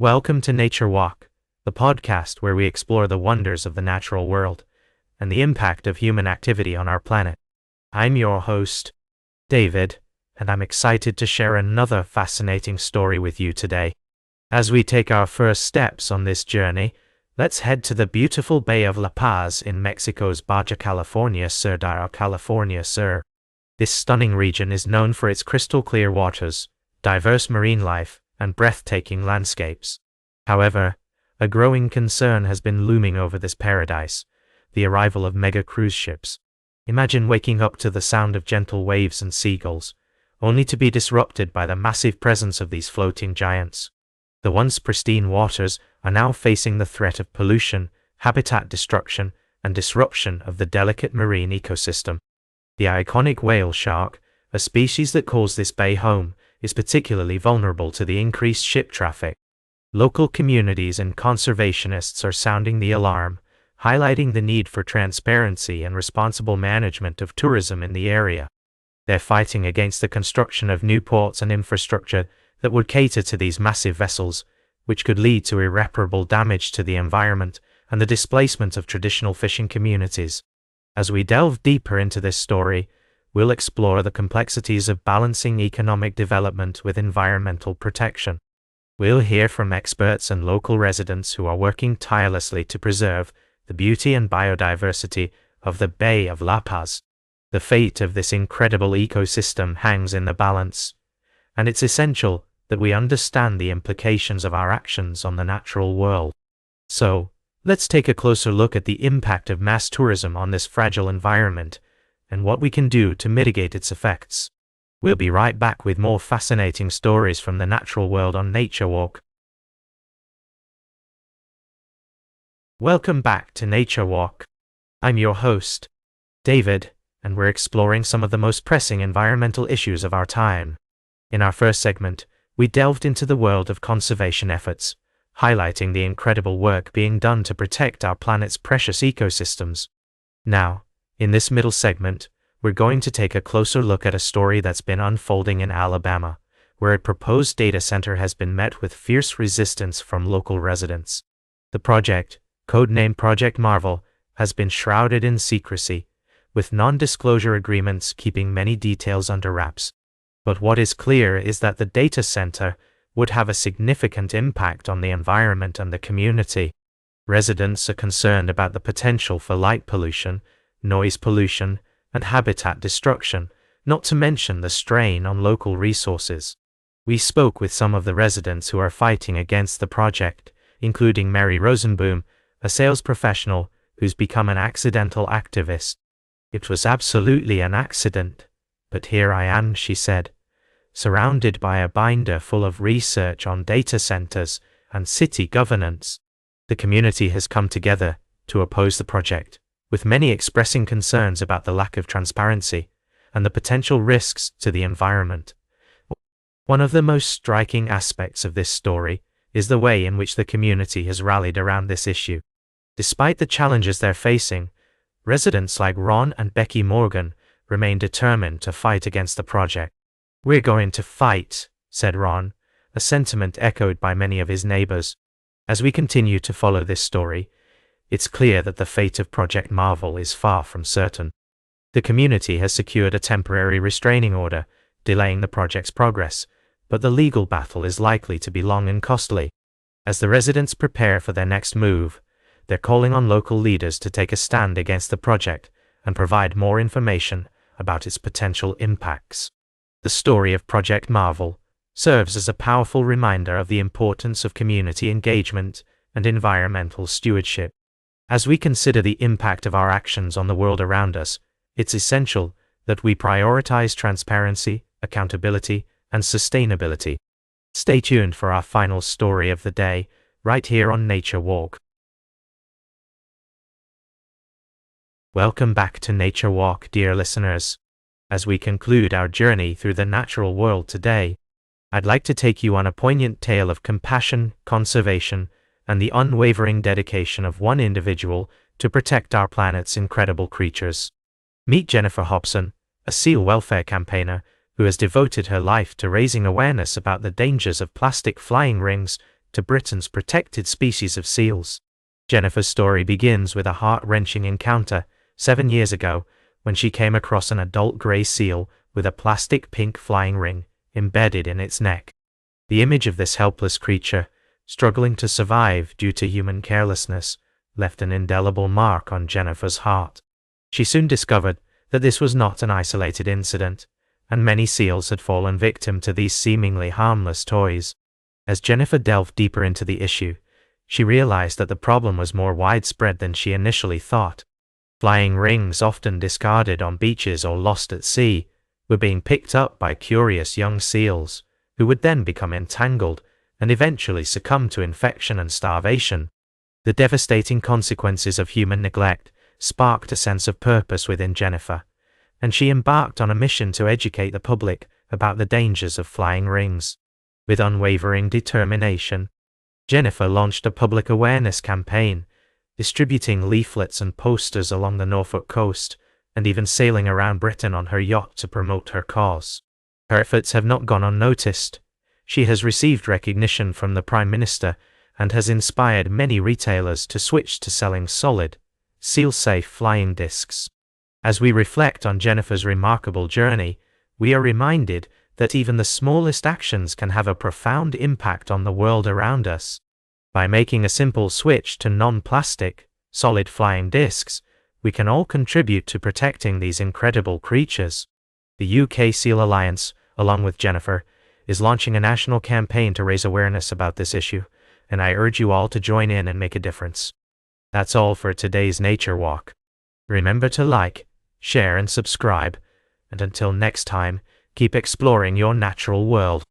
Welcome to Nature Walk, the podcast where we explore the wonders of the natural world and the impact of human activity on our planet. I'm your host, David, and I'm excited to share another fascinating story with you today. As we take our first steps on this journey, let's head to the beautiful Bay of La Paz in Mexico's Baja California Sur. California Sur. This stunning region is known for its crystal clear waters, diverse marine life, and breathtaking landscapes. However, a growing concern has been looming over this paradise: the arrival of mega cruise ships. Imagine waking up to the sound of gentle waves and seagulls, only to be disrupted by the massive presence of these floating giants. The once pristine waters are now facing the threat of pollution, habitat destruction, and disruption of the delicate marine ecosystem. The iconic whale shark, a species that calls this bay home, is particularly vulnerable to the increased ship traffic. Local communities and conservationists are sounding the alarm, highlighting the need for transparency and responsible management of tourism in the area. They're fighting against the construction of new ports and infrastructure that would cater to these massive vessels, which could lead to irreparable damage to the environment and the displacement of traditional fishing communities. As we delve deeper into this story, we'll explore the complexities of balancing economic development with environmental protection. We'll hear from experts and local residents who are working tirelessly to preserve the beauty and biodiversity of the Bay of La Paz. The fate of this incredible ecosystem hangs in the balance, and it's essential that we understand the implications of our actions on the natural world. So, let's take a closer look at the impact of mass tourism on this fragile environment and what we can do to mitigate its effects. We'll be right back with more fascinating stories from the natural world on Nature Walk. Welcome back to Nature Walk. I'm your host, David, and we're exploring some of the most pressing environmental issues of our time. In our first segment, we delved into the world of conservation efforts, highlighting the incredible work being done to protect our planet's precious ecosystems. Now, in this middle segment, we're going to take a closer look at a story that's been unfolding in Alabama, where a proposed data center has been met with fierce resistance from local residents. The project, codenamed Project Marvel, has been shrouded in secrecy, with non-disclosure agreements keeping many details under wraps. But what is clear is that the data center would have a significant impact on the environment and the community. Residents are concerned about the potential for light pollution, noise pollution, and habitat destruction, not to mention the strain on local resources. We spoke with some of the residents who are fighting against the project, including Mary Rosenboom, a sales professional who's become an accidental activist. "It was absolutely an accident, but here I am," she said, surrounded by a binder full of research on data centers and city governance. The community has come together to oppose the project, with many expressing concerns about the lack of transparency and the potential risks to the environment. One of the most striking aspects of this story is the way in which the community has rallied around this issue. Despite the challenges they're facing, residents like Ron and Becky Morgan remain determined to fight against the project. "We're going to fight," said Ron, a sentiment echoed by many of his neighbors. As we continue to follow this story, it's clear that the fate of Project Marvel is far from certain. The community has secured a temporary restraining order, delaying the project's progress, but the legal battle is likely to be long and costly. As the residents prepare for their next move, they're calling on local leaders to take a stand against the project and provide more information about its potential impacts. The story of Project Marvel serves as a powerful reminder of the importance of community engagement and environmental stewardship. As we consider the impact of our actions on the world around us, it's essential that we prioritize transparency, accountability, and sustainability. Stay tuned for our final story of the day, right here on Nature Walk. Welcome back to Nature Walk, dear listeners. As we conclude our journey through the natural world today, I'd like to take you on a poignant tale of compassion, conservation, and the unwavering dedication of one individual to protect our planet's incredible creatures. Meet Jennifer Hobson, a seal welfare campaigner who has devoted her life to raising awareness about the dangers of plastic flying rings to Britain's protected species of seals. Jennifer's story begins with a heart-wrenching encounter 7 years ago when she came across an adult grey seal with a plastic pink flying ring embedded in its neck. The image of this helpless creature, struggling to survive due to human carelessness, left an indelible mark on Jennifer's heart. She soon discovered that this was not an isolated incident, and many seals had fallen victim to these seemingly harmless toys. As Jennifer delved deeper into the issue, she realized that the problem was more widespread than she initially thought. Flying rings, often discarded on beaches or lost at sea, were being picked up by curious young seals, who would then become entangled and eventually succumb to infection and starvation. The devastating consequences of human neglect sparked a sense of purpose within Jennifer, and she embarked on a mission to educate the public about the dangers of flying rings. With unwavering determination, Jennifer launched a public awareness campaign, distributing leaflets and posters along the Norfolk coast, and even sailing around Britain on her yacht to promote her cause. Her efforts have not gone unnoticed. She has received recognition from the Prime Minister and has inspired many retailers to switch to selling solid, seal-safe flying discs. As we reflect on Jennifer's remarkable journey, we are reminded that even the smallest actions can have a profound impact on the world around us. By making a simple switch to non-plastic, solid flying discs, we can all contribute to protecting these incredible creatures. The UK Seal Alliance, along with Jennifer, is launching a national campaign to raise awareness about this issue, and I urge you all to join in and make a difference. That's all for today's Nature Walk. Remember to like, share and subscribe, and until next time, keep exploring your natural world.